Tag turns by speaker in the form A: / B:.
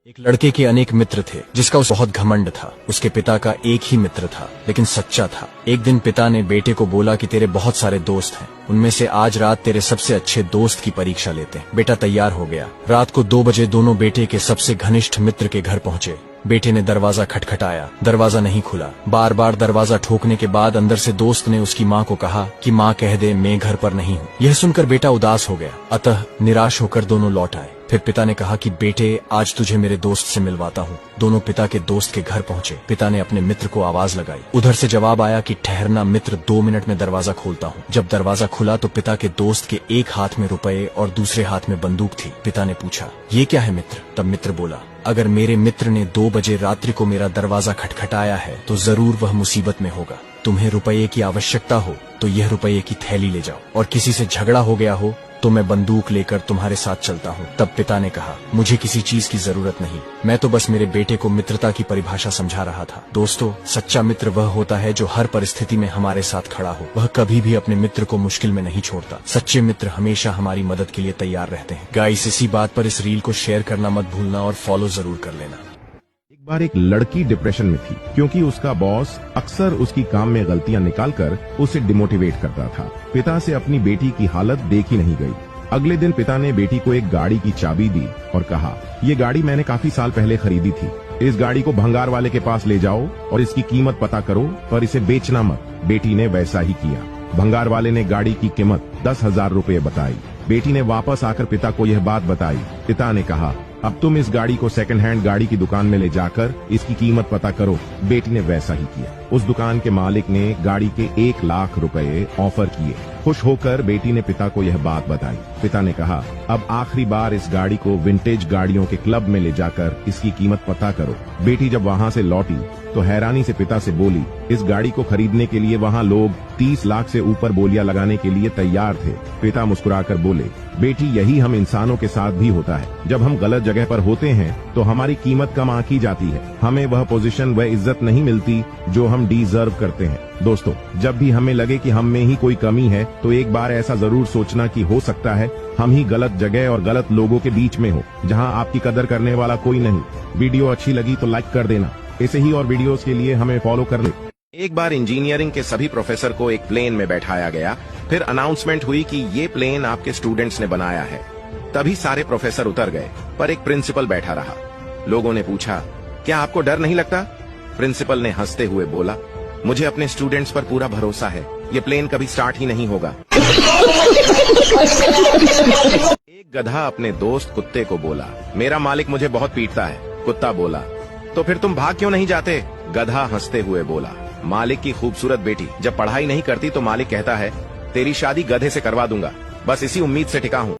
A: एक लड़के के अनेक मित्र थे, जिसका उस बहुत घमंड था। उसके पिता का एक ही मित्र था, लेकिन सच्चा था। एक दिन पिता ने बेटे को बोला कि तेरे बहुत सारे दोस्त हैं, उनमें से आज रात तेरे सबसे अच्छे दोस्त की परीक्षा लेते हैं। बेटा तैयार हो गया। रात को 2 बजे दोनों बेटे के सबसे घनिष्ठ मित्र के घर पहुंचे। बेटे ने दरवाजा खटखटाया, दरवाजा नहीं खुला। बार बार दरवाजा ठोकने के बाद अंदर से दोस्त ने उसकी माँ को कहा कि माँ कह दे मैं घर पर नहीं हूँ। यह सुनकर बेटा उदास हो गया, अतः निराश होकर दोनों लौट आए। फिर पिता ने कहा कि बेटे आज तुझे मेरे दोस्त से मिलवाता हूँ। दोनों पिता के दोस्त के घर पहुंचे। पिता ने अपने मित्र को आवाज लगाई। उधर से जवाब आया कि ठहरना मित्र, 2 मिनट में दरवाजा खोलता हूँ। जब दरवाजा खुला तो पिता के दोस्त के एक हाथ में रुपए और दूसरे हाथ में बंदूक थी। पिता ने पूछा, ये क्या है मित्र? तब मित्र बोला, अगर मेरे मित्र ने 2 बजे रात्रि को मेरा दरवाजा खटखटाया है तो जरूर वह मुसीबत में होगा। तुम्हें रुपये की आवश्यकता हो तो यह रुपये की थैली ले जाओ, और किसी से झगड़ा हो गया हो तो मैं बंदूक लेकर तुम्हारे साथ चलता हूँ। तब पिता ने कहा, मुझे किसी चीज की जरूरत नहीं, मैं तो बस मेरे बेटे को मित्रता की परिभाषा समझा रहा था। दोस्तों, सच्चा मित्र वह होता है जो हर परिस्थिति में हमारे साथ खड़ा हो। वह कभी भी अपने मित्र को मुश्किल में नहीं छोड़ता। सच्चे मित्र हमेशा हमारी मदद के लिए तैयार रहते हैं। गाइस, इसी बात पर इस रील को शेयर करना मत भूलना और फॉलो जरूर कर लेना।
B: एक बार एक लड़की डिप्रेशन में थी, क्योंकि उसका बॉस अक्सर उसकी काम में गलतियां निकालकर उसे डिमोटिवेट करता था। पिता से अपनी बेटी की हालत देखी नहीं गई। अगले दिन पिता ने बेटी को एक गाड़ी की चाबी दी और कहा, ये गाड़ी मैंने काफी साल पहले खरीदी थी। इस गाड़ी को भंगार वाले के पास ले जाओ और इसकी कीमत पता करो, पर इसे बेचना मत। बेटी ने वैसा ही किया। भंगार वाले ने गाड़ी की कीमत 10,000 रुपए बताई। बेटी ने वापस आकर पिता को यह बात बताई। पिता ने कहा, अब तुम इस गाड़ी को सेकंड हैंड गाड़ी की दुकान में ले जाकर इसकी कीमत पता करो। बेटी ने वैसा ही किया। उस दुकान के मालिक ने गाड़ी के 1 लाख रुपए ऑफर किए। खुश होकर बेटी ने पिता को यह बात बताई। पिता ने कहा, अब आखिरी बार इस गाड़ी को विंटेज गाड़ियों के क्लब में ले जाकर इसकी कीमत पता करो। बेटी जब वहाँ से लौटी तो हैरानी से पिता से बोली, इस गाड़ी को खरीदने के लिए वहाँ लोग 30 लाख से ऊपर बोलियां लगाने के लिए तैयार थे। पिता मुस्कुराकर बोले, बेटी, यही हम इंसानों के साथ भी होता है। जब हम गलत जगह पर होते हैं तो हमारी कीमत कम आंकी जाती है। हमें वह पोजीशन, वह इज्जत नहीं मिलती जो हम डिजर्व करते हैं। दोस्तों, जब भी हमें लगे कि हम में ही कोई कमी है तो एक बार ऐसा जरूर सोचना कि हो सकता है हम ही गलत जगह और गलत लोगों के बीच में हो, जहां आपकी कदर करने वाला कोई नहीं। वीडियो अच्छी लगी तो लाइक कर देना। ऐसे ही और वीडियोस के लिए हमें फॉलो कर ले। एक बार इंजीनियरिंग के सभी प्रोफेसर को एक प्लेन में बैठाया गया। फिर अनाउंसमेंट हुई कि ये प्लेन आपके स्टूडेंट्स ने बनाया है। तभी सारे प्रोफेसर उतर गए, पर एक प्रिंसिपल बैठा रहा। लोगों ने पूछा, क्या आपको डर नहीं लगता? प्रिंसिपल ने हंसते हुए बोला, मुझे अपने स्टूडेंट्स पर पूरा भरोसा है। ये प्लेन कभी स्टार्ट ही नहीं होगा। एक गधा अपने दोस्त कुत्ते को बोला, मेरा मालिक मुझे बहुत पीटता है। कुत्ता बोला, तो फिर तुम भाग क्यों नहीं जाते? गधा हंसते हुए बोला, मालिक की खूबसूरत बेटी जब पढ़ाई नहीं करती तो मालिक कहता है, तेरी शादी गधे से करवा दूंगा। बस इसी उम्मीद से टिका हूँ।